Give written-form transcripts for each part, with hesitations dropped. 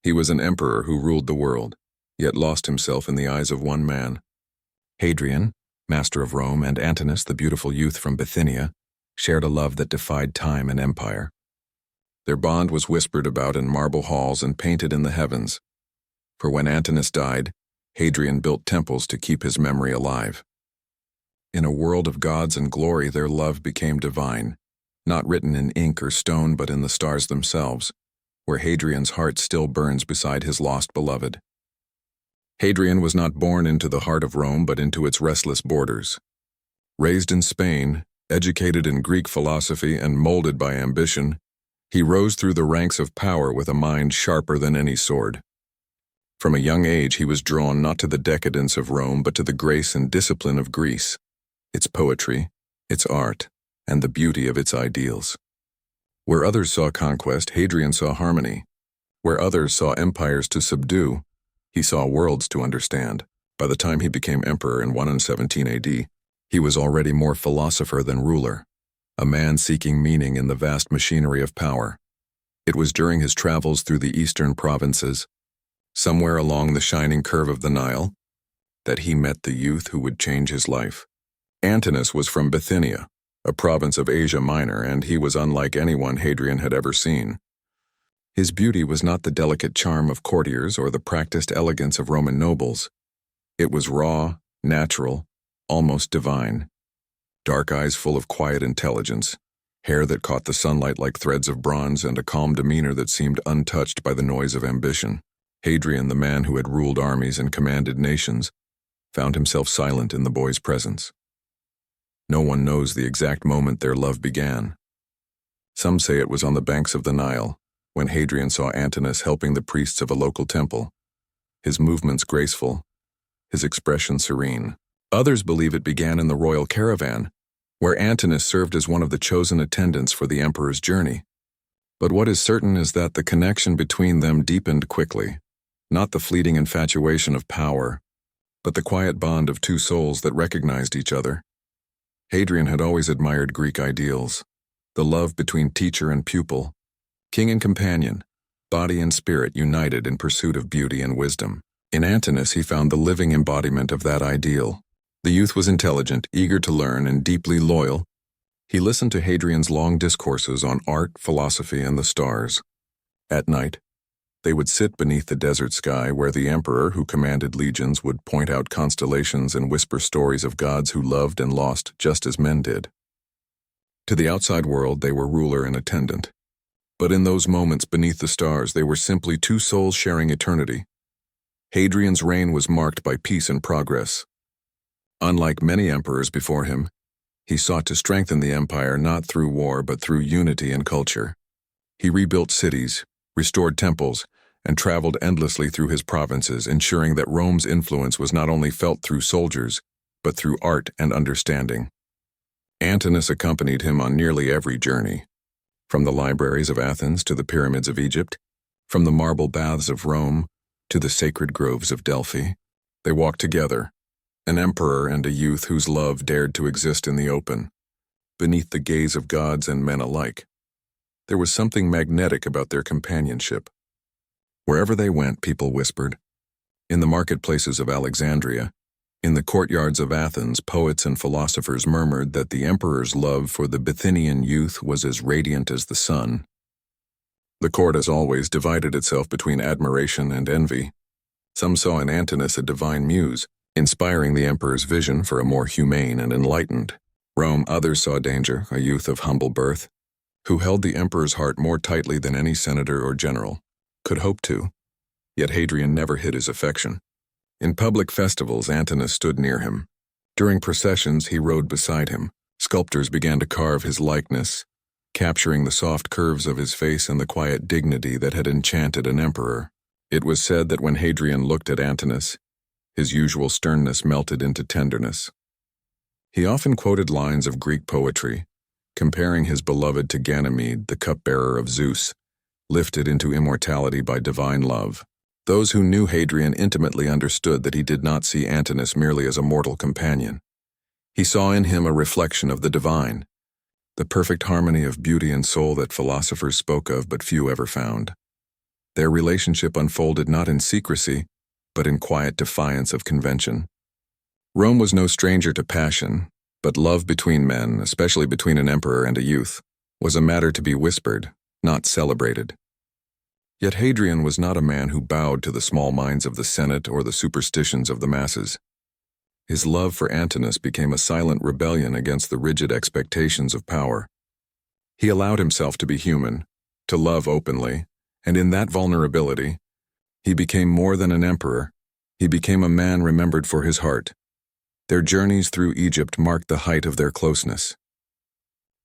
He was an emperor who ruled the world, yet lost himself in the eyes of one man. Hadrian, master of Rome, and Antinous, the beautiful youth from Bithynia, shared a love that defied time and empire. Their bond was whispered about in marble halls and painted in the heavens. For when Antinous died, Hadrian built temples to keep his memory alive. In a world of gods and glory, their love became divine, not written in ink or stone but in the stars themselves, where Hadrian's heart still burns beside his lost beloved. Hadrian was not born into the heart of Rome but into its restless borders. Raised in Spain, educated in Greek philosophy and molded by ambition, he rose through the ranks of power with a mind sharper than any sword. From a young age he was drawn not to the decadence of Rome but to the grace and discipline of Greece, its poetry, its art, and the beauty of its ideals. Where others saw conquest, Hadrian saw harmony. Where others saw empires to subdue, he saw worlds to understand. By the time he became emperor in 117 AD, he was already more philosopher than ruler, a man seeking meaning in the vast machinery of power. It was during his travels through the eastern provinces, somewhere along the shining curve of the Nile, that he met the youth who would change his life. Antinous was from Bithynia, a province of Asia Minor, and he was unlike anyone Hadrian had ever seen. His beauty was not the delicate charm of courtiers or the practiced elegance of Roman nobles. It was raw, natural, almost divine. Dark eyes full of quiet intelligence, hair that caught the sunlight like threads of bronze, and a calm demeanor that seemed untouched by the noise of ambition. Hadrian, the man who had ruled armies and commanded nations, found himself silent in the boy's presence. No one knows the exact moment their love began. Some say it was on the banks of the Nile, when Hadrian saw Antinous helping the priests of a local temple, his movements graceful, his expression serene. Others believe it began in the royal caravan, where Antinous served as one of the chosen attendants for the emperor's journey. But what is certain is that the connection between them deepened quickly, not the fleeting infatuation of power, but the quiet bond of two souls that recognized each other. Hadrian had always admired Greek ideals, the love between teacher and pupil, king and companion, body and spirit united in pursuit of beauty and wisdom. In Antinous he found the living embodiment of that ideal. The youth was intelligent, eager to learn, and deeply loyal. He listened to Hadrian's long discourses on art, philosophy, and the stars. At night, they would sit beneath the desert sky where the emperor, who commanded legions, would point out constellations and whisper stories of gods who loved and lost just as men did. To the outside world, they were ruler and attendant. But in those moments beneath the stars, they were simply two souls sharing eternity. Hadrian's reign was marked by peace and progress. Unlike many emperors before him, he sought to strengthen the empire not through war but through unity and culture. He rebuilt cities, restored temples, and traveled endlessly through his provinces, ensuring that Rome's influence was not only felt through soldiers, but through art and understanding. Antinous accompanied him on nearly every journey, from the libraries of Athens to the pyramids of Egypt, from the marble baths of Rome to the sacred groves of Delphi. They walked together, an emperor and a youth whose love dared to exist in the open, beneath the gaze of gods and men alike. There was something magnetic about their companionship. Wherever they went, people whispered. In the marketplaces of Alexandria, in the courtyards of Athens, poets and philosophers murmured that the emperor's love for the Bithynian youth was as radiant as the sun. The court, as always, divided itself between admiration and envy. Some saw in Antinous a divine muse, inspiring the emperor's vision for a more humane and enlightened Rome. Others saw danger, a youth of humble birth, who held the emperor's heart more tightly than any senator or general could hope to. Yet Hadrian never hid his affection. In public festivals, Antinous stood near him. During processions, he rode beside him. Sculptors began to carve his likeness, capturing the soft curves of his face and the quiet dignity that had enchanted an emperor. It was said that when Hadrian looked at Antinous, his usual sternness melted into tenderness. He often quoted lines of Greek poetry, comparing his beloved to Ganymede, the cupbearer of Zeus, lifted into immortality by divine love. Those who knew Hadrian intimately understood that he did not see Antinous merely as a mortal companion. He saw in him a reflection of the divine, the perfect harmony of beauty and soul that philosophers spoke of but few ever found. Their relationship unfolded not in secrecy, but in quiet defiance of convention. Rome was no stranger to passion, but love between men, especially between an emperor and a youth, was a matter to be whispered, not celebrated. Yet Hadrian was not a man who bowed to the small minds of the Senate or the superstitions of the masses. His love for Antinous became a silent rebellion against the rigid expectations of power. He allowed himself to be human, to love openly, and in that vulnerability, he became more than an emperor. He became a man remembered for his heart. Their journeys through Egypt marked the height of their closeness.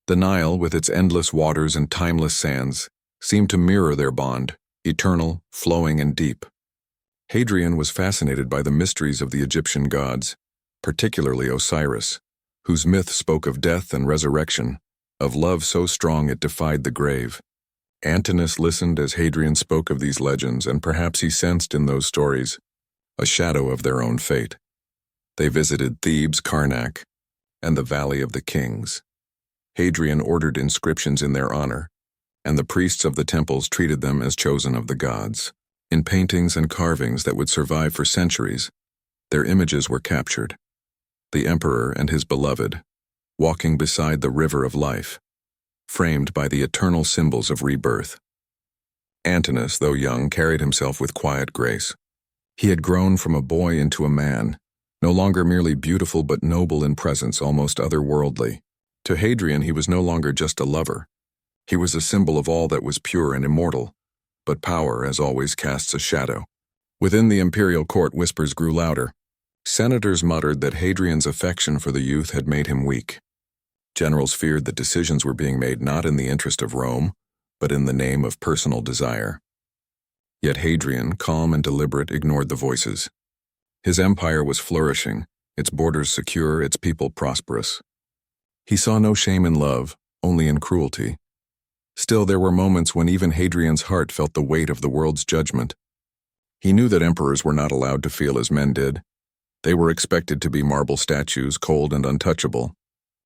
The Nile, with its endless waters and timeless sands, seemed to mirror their bond, eternal, flowing, and deep. Hadrian was fascinated by the mysteries of the Egyptian gods, particularly Osiris, whose myth spoke of death and resurrection, of love so strong it defied the grave. Antinous listened as Hadrian spoke of these legends, and perhaps he sensed in those stories a shadow of their own fate. They visited Thebes, Karnak, and the Valley of the Kings. Hadrian ordered inscriptions in their honor, and the priests of the temples treated them as chosen of the gods. In paintings and carvings that would survive for centuries, their images were captured. The emperor and his beloved, walking beside the river of life, framed by the eternal symbols of rebirth. Antinous, though young, carried himself with quiet grace. He had grown from a boy into a man, no longer merely beautiful but noble in presence, almost otherworldly. To Hadrian, he was no longer just a lover. He was a symbol of all that was pure and immortal, but power, as always, casts a shadow. Within the imperial court, whispers grew louder. Senators muttered that Hadrian's affection for the youth had made him weak. Generals feared that decisions were being made not in the interest of Rome, but in the name of personal desire. Yet Hadrian, calm and deliberate, ignored the voices. His empire was flourishing, its borders secure, its people prosperous. He saw no shame in love, only in cruelty. Still, there were moments when even Hadrian's heart felt the weight of the world's judgment. He knew that emperors were not allowed to feel as men did. They were expected to be marble statues, cold and untouchable.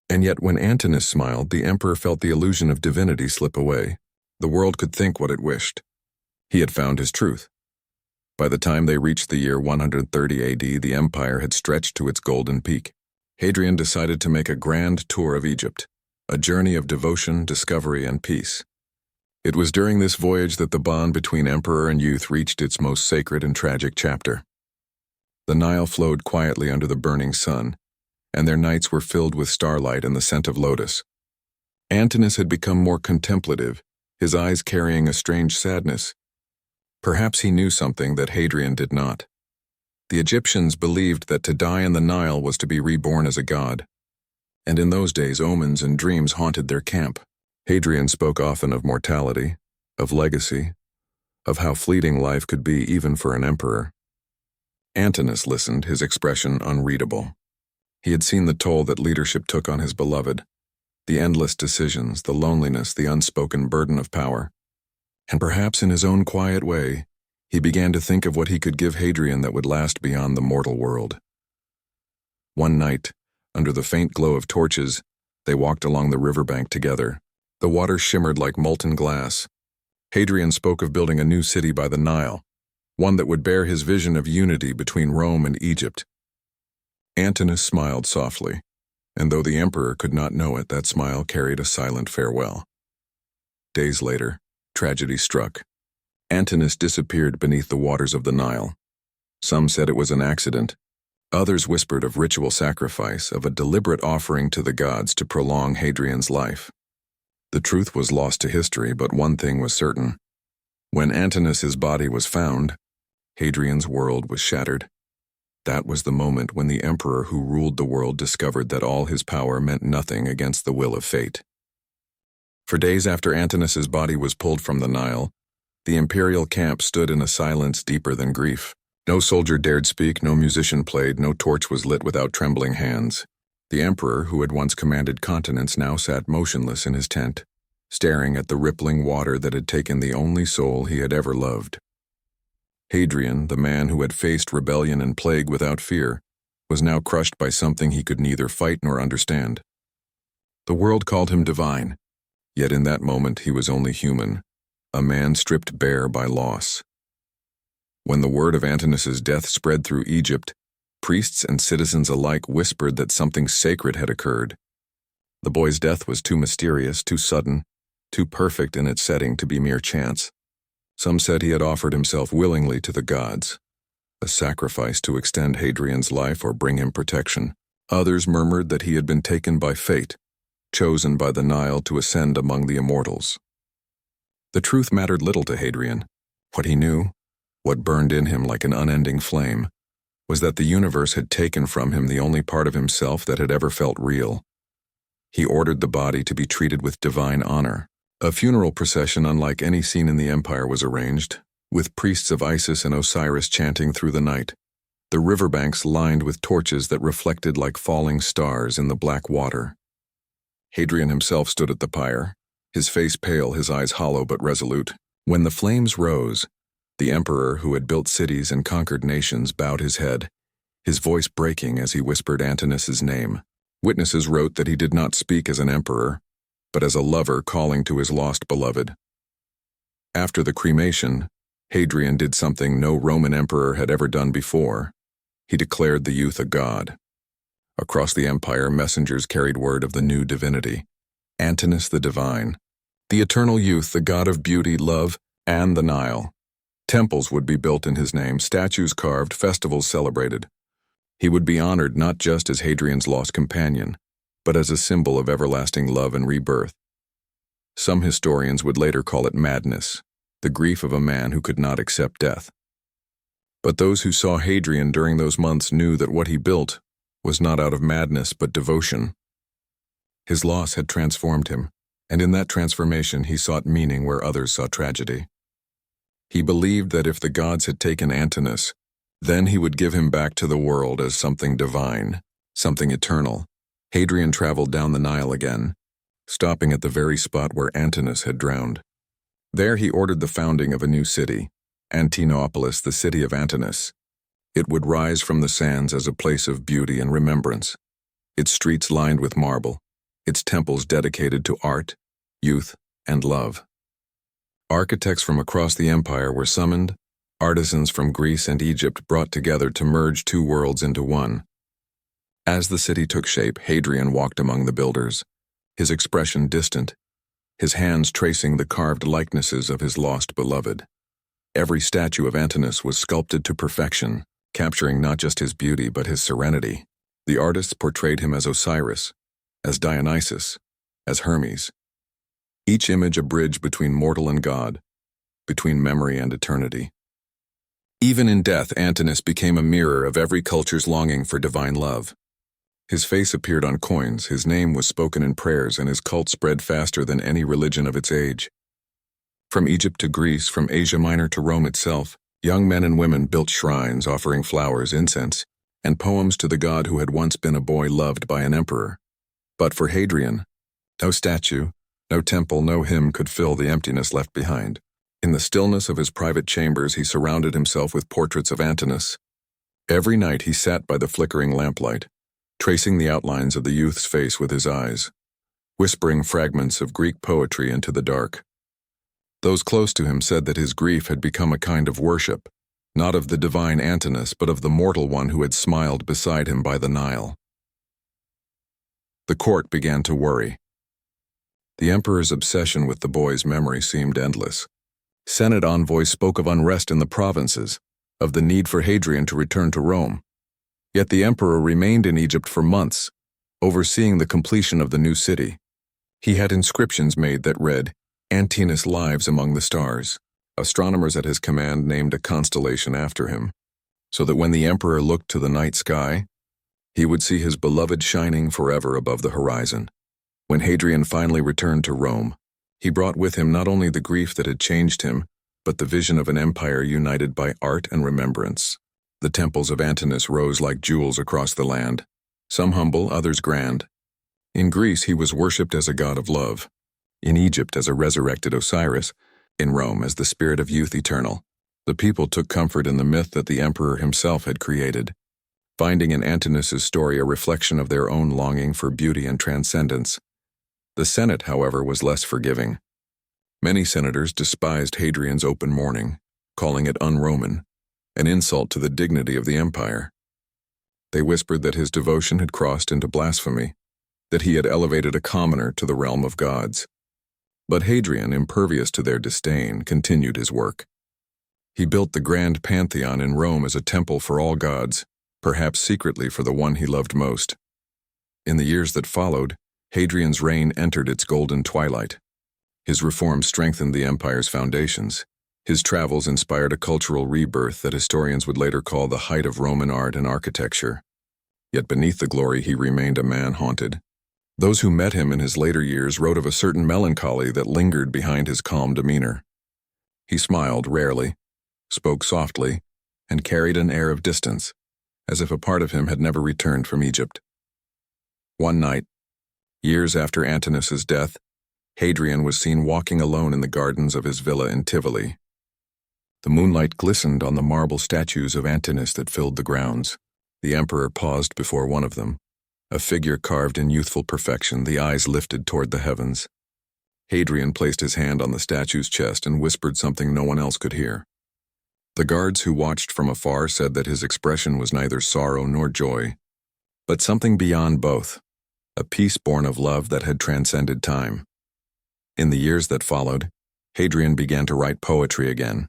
And yet when Antinous smiled, the emperor felt the illusion of divinity slip away. The world could think what it wished. He had found his truth. By the time they reached the year 130 AD, the empire had stretched to its golden peak. Hadrian decided to make a grand tour of Egypt, a journey of devotion, discovery, and peace. It was during this voyage that the bond between emperor and youth reached its most sacred and tragic chapter. The Nile flowed quietly under the burning sun, and their nights were filled with starlight and the scent of lotus. Antinous had become more contemplative, his eyes carrying a strange sadness. Perhaps he knew something that Hadrian did not. The Egyptians believed that to die in the Nile was to be reborn as a god, and in those days omens and dreams haunted their camp. Hadrian spoke often of mortality, of legacy, of how fleeting life could be even for an emperor. Antinous listened, his expression unreadable. He had seen the toll that leadership took on his beloved, the endless decisions, the loneliness, the unspoken burden of power. And perhaps in his own quiet way, he began to think of what he could give Hadrian that would last beyond the mortal world. One night, under the faint glow of torches, they walked along the riverbank together. The water shimmered like molten glass. Hadrian spoke of building a new city by the Nile, one that would bear his vision of unity between Rome and Egypt. Antinous smiled softly, and though the emperor could not know it, that smile carried a silent farewell. Days later, tragedy struck. Antinous disappeared beneath the waters of the Nile. Some said it was an accident. Others whispered of ritual sacrifice, of a deliberate offering to the gods to prolong Hadrian's life. The truth was lost to history, but one thing was certain. When Antinous' body was found, Hadrian's world was shattered. That was the moment when the emperor who ruled the world discovered that all his power meant nothing against the will of fate. For days after Antinous' body was pulled from the Nile, the imperial camp stood in a silence deeper than grief. No soldier dared speak, no musician played, no torch was lit without trembling hands. The emperor, who had once commanded continents, now sat motionless in his tent, staring at the rippling water that had taken the only soul he had ever loved. Hadrian, the man who had faced rebellion and plague without fear, was now crushed by something he could neither fight nor understand. The world called him divine, yet in that moment he was only human, a man stripped bare by loss. When the word of Antinous' death spread through Egypt, priests and citizens alike whispered that something sacred had occurred. The boy's death was too mysterious, too sudden, too perfect in its setting to be mere chance. Some said he had offered himself willingly to the gods, a sacrifice to extend Hadrian's life or bring him protection. Others murmured that he had been taken by fate, chosen by the Nile to ascend among the immortals. The truth mattered little to Hadrian. What he knew, what burned in him like an unending flame, was that the universe had taken from him the only part of himself that had ever felt real. He ordered the body to be treated with divine honor. A funeral procession unlike any seen in the empire was arranged, with priests of Isis and Osiris chanting through the night, the riverbanks lined with torches that reflected like falling stars in the black water. Hadrian himself stood at the pyre, his face pale, his eyes hollow but resolute. When the flames rose, the emperor who had built cities and conquered nations bowed his head, his voice breaking as he whispered Antinous' name. Witnesses wrote that he did not speak as an emperor, but as a lover calling to his lost beloved. After the cremation, Hadrian did something no Roman emperor had ever done before. He declared the youth a god. Across the empire, messengers carried word of the new divinity, Antinous the divine, the eternal youth, the god of beauty, love, and the Nile. Temples would be built in his name, statues carved, festivals celebrated. He would be honored not just as Hadrian's lost companion, but as a symbol of everlasting love and rebirth. Some historians would later call it madness, the grief of a man who could not accept death. But those who saw Hadrian during those months knew that what he built was not out of madness but devotion. His loss had transformed him, and in that transformation he sought meaning where others saw tragedy. He believed that if the gods had taken Antinous, then he would give him back to the world as something divine, something eternal. Hadrian traveled down the Nile again, stopping at the very spot where Antinous had drowned. There he ordered the founding of a new city, Antinopolis, the city of Antinous. It would rise from the sands as a place of beauty and remembrance, its streets lined with marble, its temples dedicated to art, youth, and love. Architects from across the empire were summoned, artisans from Greece and Egypt brought together to merge two worlds into one. As the city took shape, Hadrian walked among the builders, his expression distant, his hands tracing the carved likenesses of his lost beloved. Every statue of Antinous was sculpted to perfection, capturing not just his beauty but his serenity. The artists portrayed him as Osiris, as Dionysus, as Hermes. Each image a bridge between mortal and God, between memory and eternity. Even in death, Antinous became a mirror of every culture's longing for divine love. His face appeared on coins, his name was spoken in prayers, and his cult spread faster than any religion of its age. From Egypt to Greece, from Asia Minor to Rome itself, young men and women built shrines offering flowers, incense, and poems to the god who had once been a boy loved by an emperor. But for Hadrian, no statue, no temple, no hymn could fill the emptiness left behind. In the stillness of his private chambers, he surrounded himself with portraits of Antinous. Every night he sat by the flickering lamplight, tracing the outlines of the youth's face with his eyes, whispering fragments of Greek poetry into the dark. Those close to him said that his grief had become a kind of worship, not of the divine Antinous, but of the mortal one who had smiled beside him by the Nile. The court began to worry. The emperor's obsession with the boy's memory seemed endless. Senate envoys spoke of unrest in the provinces, of the need for Hadrian to return to Rome. Yet the emperor remained in Egypt for months, overseeing the completion of the new city. He had inscriptions made that read, "Antinous lives among the stars." Astronomers at his command named a constellation after him, so that when the emperor looked to the night sky, he would see his beloved shining forever above the horizon. When Hadrian finally returned to Rome, he brought with him not only the grief that had changed him, but the vision of an empire united by art and remembrance. The temples of Antinous rose like jewels across the land, some humble, others grand. In Greece, he was worshipped as a god of love. In Egypt, as a resurrected Osiris. In Rome, as the spirit of youth eternal. The people took comfort in the myth that the emperor himself had created, finding in Antinous' story a reflection of their own longing for beauty and transcendence. The Senate, however, was less forgiving. Many senators despised Hadrian's open mourning, calling it un-Roman, an insult to the dignity of the empire. They whispered that his devotion had crossed into blasphemy, that he had elevated a commoner to the realm of gods. But Hadrian, impervious to their disdain, continued his work. He built the grand pantheon in Rome as a temple for all gods, perhaps secretly for the one he loved most. In the years that followed, Hadrian's reign entered its golden twilight. His reforms strengthened the empire's foundations. His travels inspired a cultural rebirth that historians would later call the height of Roman art and architecture. Yet beneath the glory he remained a man haunted. Those who met him in his later years wrote of a certain melancholy that lingered behind his calm demeanor. He smiled rarely, spoke softly, and carried an air of distance, as if a part of him had never returned from Egypt. One night, years after Antinous' death, Hadrian was seen walking alone in the gardens of his villa in Tivoli. The moonlight glistened on the marble statues of Antinous that filled the grounds. The emperor paused before one of them, a figure carved in youthful perfection, the eyes lifted toward the heavens. Hadrian placed his hand on the statue's chest and whispered something no one else could hear. The guards who watched from afar said that his expression was neither sorrow nor joy, but something beyond both, a peace born of love that had transcended time. In the years that followed, Hadrian began to write poetry again.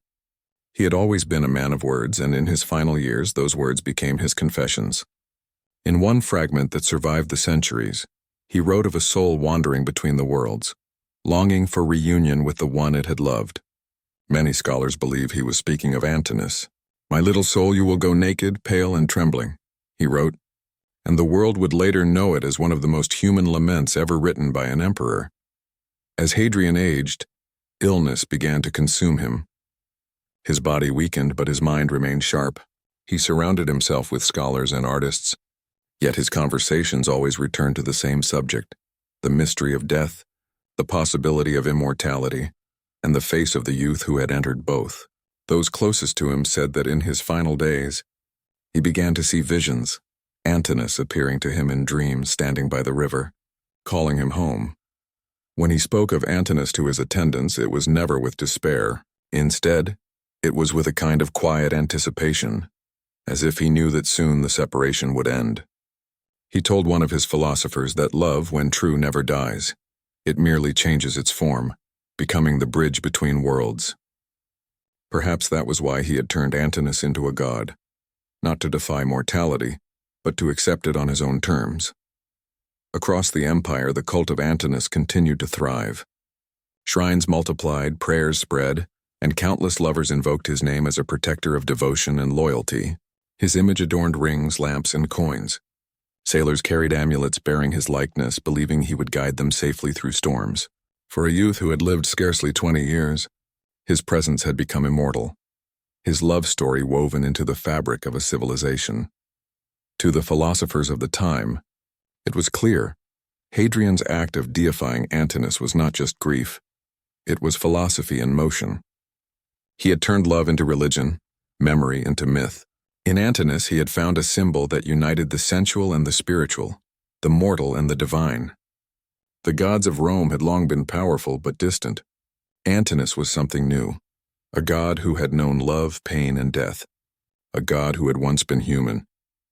He had always been a man of words, and in his final years those words became his confessions. In one fragment that survived the centuries, he wrote of a soul wandering between the worlds, longing for reunion with the one it had loved. Many scholars believe he was speaking of Antinous. "My little soul, you will go naked, pale and trembling," he wrote, and the world would later know it as one of the most human laments ever written by an emperor. As Hadrian aged, illness began to consume him. His body weakened, but his mind remained sharp. He surrounded himself with scholars and artists, yet his conversations always returned to the same subject, the mystery of death, the possibility of immortality, and the face of the youth who had entered both. Those closest to him said that in his final days, he began to see visions, Antinous appearing to him in dreams standing by the river, calling him home. When he spoke of Antinous to his attendants, it was never with despair. Instead, it was with a kind of quiet anticipation, as if he knew that soon the separation would end. He told one of his philosophers that love, when true, never dies. It merely changes its form, becoming the bridge between worlds. Perhaps that was why he had turned Antinous into a god, not to defy mortality, but to accept it on his own terms. Across the empire, the cult of Antinous continued to thrive. Shrines multiplied, prayers spread, and countless lovers invoked his name as a protector of devotion and loyalty. His image adorned rings, lamps, and coins. Sailors carried amulets bearing his likeness, believing he would guide them safely through storms. For a youth who had lived scarcely 20 years, his presence had become immortal, his love story woven into the fabric of a civilization. To the philosophers of the time, it was clear Hadrian's act of deifying Antinous was not just grief, it was philosophy in motion. He had turned love into religion, memory into myth. In Antinous, he had found a symbol that united the sensual and the spiritual, the mortal and the divine. The gods of Rome had long been powerful but distant. Antinous was something new, a god who had known love, pain, and death, a god who had once been human,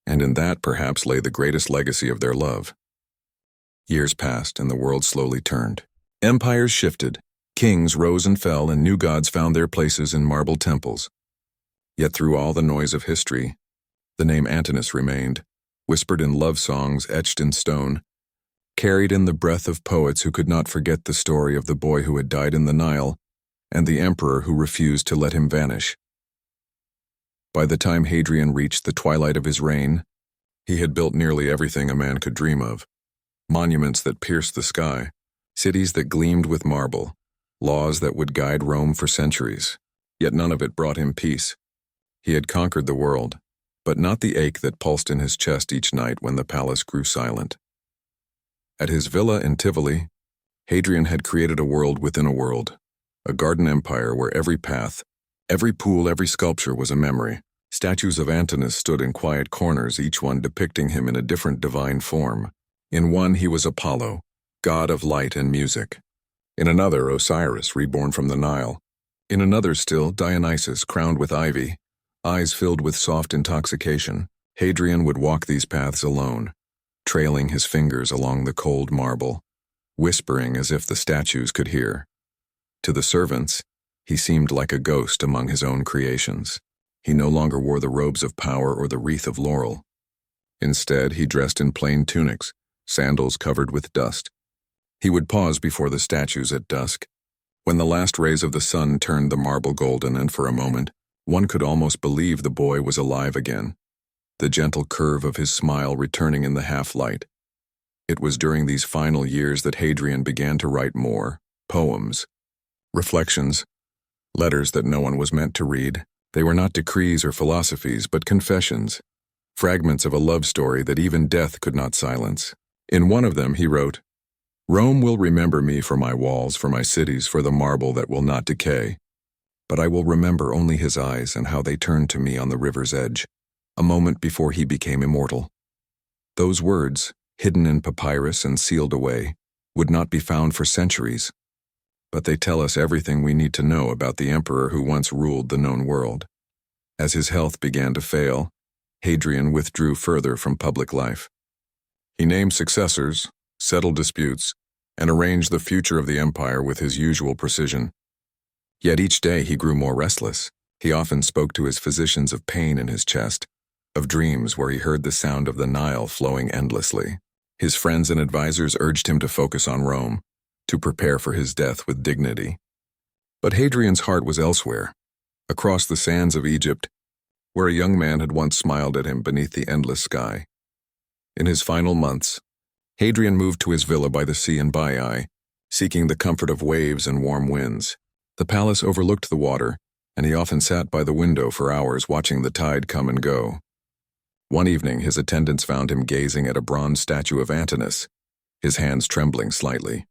and in that perhaps lay the greatest legacy of their love. Years passed and the world slowly turned. Empires shifted, kings rose and fell, and new gods found their places in marble temples. Yet through all the noise of history, the name Antinous remained, whispered in love songs etched in stone, carried in the breath of poets who could not forget the story of the boy who had died in the Nile and the emperor who refused to let him vanish. By the time Hadrian reached the twilight of his reign, he had built nearly everything a man could dream of. Monuments that pierced the sky, cities that gleamed with marble, laws that would guide Rome for centuries. Yet none of it brought him peace. He had conquered the world, but not the ache that pulsed in his chest each night when the palace grew silent. At his villa in Tivoli, Hadrian had created a world within a world, a garden empire where every path, every pool, every sculpture was a memory. Statues of Antinous stood in quiet corners, each one depicting him in a different divine form. In one he was Apollo, god of light and music. In another, Osiris, reborn from the Nile. In another still, Dionysus, crowned with ivy, eyes filled with soft intoxication. Hadrian would walk these paths alone, trailing his fingers along the cold marble, whispering as if the statues could hear. To the servants, he seemed like a ghost among his own creations. He no longer wore the robes of power or the wreath of laurel. Instead, he dressed in plain tunics, sandals covered with dust. He would pause before the statues at dusk, when the last rays of the sun turned the marble golden, and for a moment, one could almost believe the boy was alive again, the gentle curve of his smile returning in the half-light. It was during these final years that Hadrian began to write more poems, reflections, letters that no one was meant to read. They were not decrees or philosophies, but confessions, fragments of a love story that even death could not silence. In one of them he wrote, "Rome will remember me for my walls, for my cities, for the marble that will not decay. But I will remember only his eyes and how they turned to me on the river's edge, a moment before he became immortal." Those words, hidden in papyrus and sealed away, would not be found for centuries, but they tell us everything we need to know about the emperor who once ruled the known world. As his health began to fail, Hadrian withdrew further from public life. He named successors, settled disputes, and arranged the future of the empire with his usual precision. Yet each day he grew more restless. He often spoke to his physicians of pain in his chest, of dreams where he heard the sound of the Nile flowing endlessly. His friends and advisors urged him to focus on Rome, to prepare for his death with dignity. But Hadrian's heart was elsewhere, across the sands of Egypt, where a young man had once smiled at him beneath the endless sky. In his final months, Hadrian moved to his villa by the sea in Baiae, seeking the comfort of waves and warm winds. The palace overlooked the water, and he often sat by the window for hours watching the tide come and go. One evening, his attendants found him gazing at a bronze statue of Antinous, his hands trembling slightly.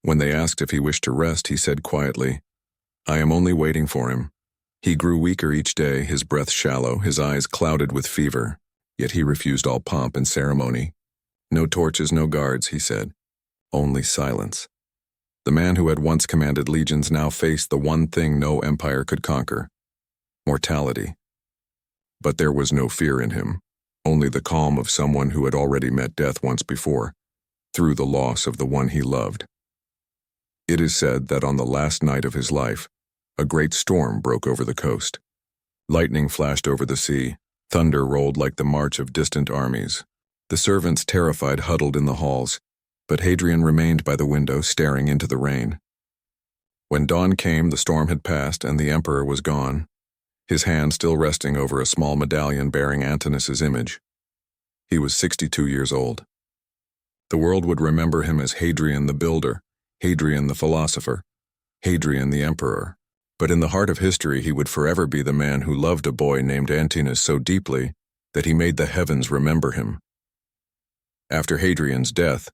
When they asked if he wished to rest, he said quietly, "I am only waiting for him." He grew weaker each day, his breath shallow, his eyes clouded with fever, yet he refused all pomp and ceremony. "No torches, no guards," he said, "only silence." The man who had once commanded legions now faced the one thing no empire could conquer: mortality. But there was no fear in him, only the calm of someone who had already met death once before, through the loss of the one he loved. It is said that on the last night of his life, a great storm broke over the coast. Lightning flashed over the sea, thunder rolled like the march of distant armies. The servants, terrified, huddled in the halls, but Hadrian remained by the window, staring into the rain. When dawn came, the storm had passed and the emperor was gone, his hand still resting over a small medallion bearing Antinous' image. He was 62 years old. The world would remember him as Hadrian the builder, Hadrian the philosopher, Hadrian the emperor. But in the heart of history, he would forever be the man who loved a boy named Antinous so deeply that he made the heavens remember him. After Hadrian's death,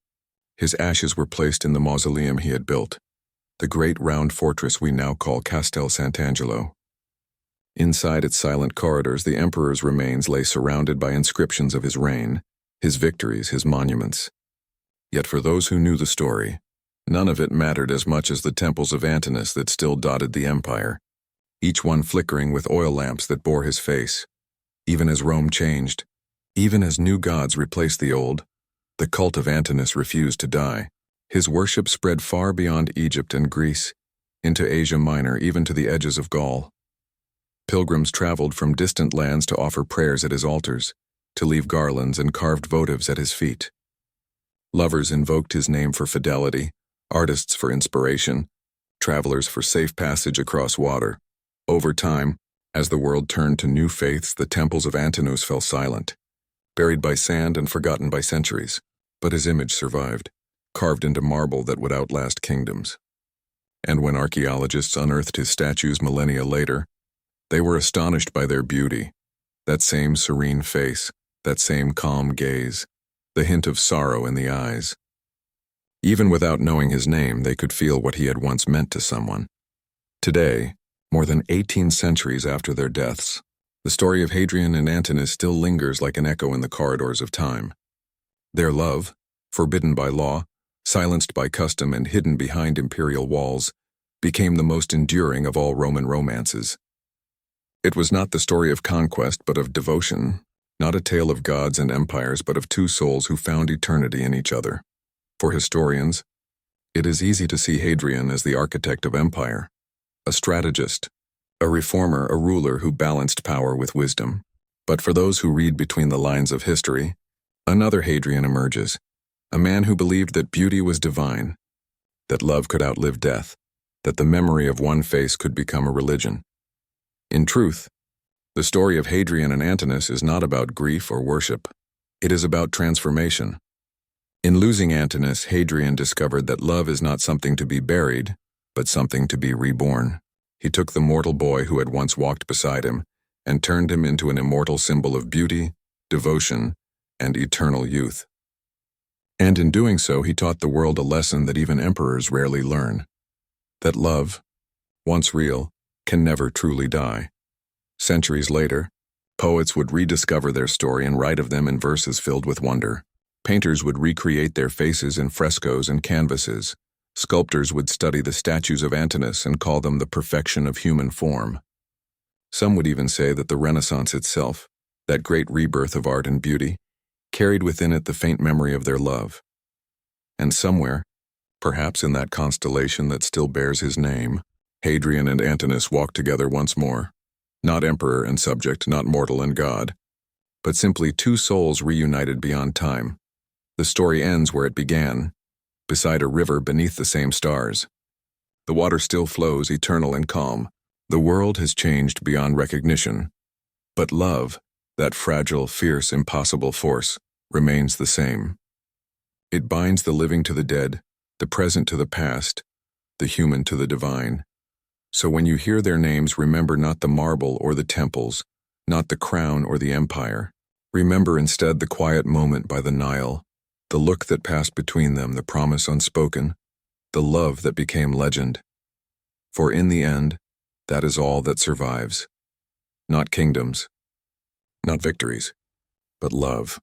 his ashes were placed in the mausoleum he had built, the great round fortress we now call Castel Sant'Angelo. Inside its silent corridors, the emperor's remains lay surrounded by inscriptions of his reign, his victories, his monuments. Yet for those who knew the story, none of it mattered as much as the temples of Antinous that still dotted the empire, each one flickering with oil lamps that bore his face. Even as Rome changed, even as new gods replaced the old, the cult of Antinous refused to die. His worship spread far beyond Egypt and Greece, into Asia Minor, even to the edges of Gaul. Pilgrims traveled from distant lands to offer prayers at his altars, to leave garlands and carved votives at his feet. Lovers invoked his name for fidelity, artists for inspiration, travelers for safe passage across water. Over time, as the world turned to new faiths, the temples of Antinous fell silent, buried by sand and forgotten by centuries. But his image survived, carved into marble that would outlast kingdoms. And when archaeologists unearthed his statues millennia later, they were astonished by their beauty, that same serene face, that same calm gaze, the hint of sorrow in the eyes. Even without knowing his name, they could feel what he had once meant to someone. Today, more than 18 centuries after their deaths, the story of Hadrian and Antinous still lingers like an echo in the corridors of time. Their love, forbidden by law, silenced by custom and hidden behind imperial walls, became the most enduring of all Roman romances. It was not the story of conquest but of devotion, not a tale of gods and empires but of two souls who found eternity in each other. For historians, it is easy to see Hadrian as the architect of empire, a strategist, a reformer, a ruler who balanced power with wisdom. But for those who read between the lines of history, another Hadrian emerges, a man who believed that beauty was divine, that love could outlive death, that the memory of one face could become a religion. In truth, the story of Hadrian and Antinous is not about grief or worship. It is about transformation. In losing Antinous, Hadrian discovered that love is not something to be buried, but something to be reborn. He took the mortal boy who had once walked beside him and turned him into an immortal symbol of beauty, devotion, and eternal youth. And in doing so, he taught the world a lesson that even emperors rarely learn: that love, once real, can never truly die. Centuries later, poets would rediscover their story and write of them in verses filled with wonder. Painters would recreate their faces in frescoes and canvases. Sculptors would study the statues of Antinous and call them the perfection of human form. Some would even say that the Renaissance itself, that great rebirth of art and beauty, carried within it the faint memory of their love. And somewhere, perhaps in that constellation that still bears his name, Hadrian and Antinous walked together once more. Not emperor and subject, not mortal and god, but simply two souls reunited beyond time. The story ends where it began, beside a river beneath the same stars. The water still flows, eternal and calm. The world has changed beyond recognition, but love, that fragile, fierce, impossible force, remains the same. It binds the living to the dead, the present to the past, the human to the divine. So when you hear their names, remember not the marble or the temples, not the crown or the empire. Remember instead the quiet moment by the Nile, the look that passed between them, the promise unspoken, the love that became legend. For in the end, that is all that survives. Not kingdoms, not victories, but love.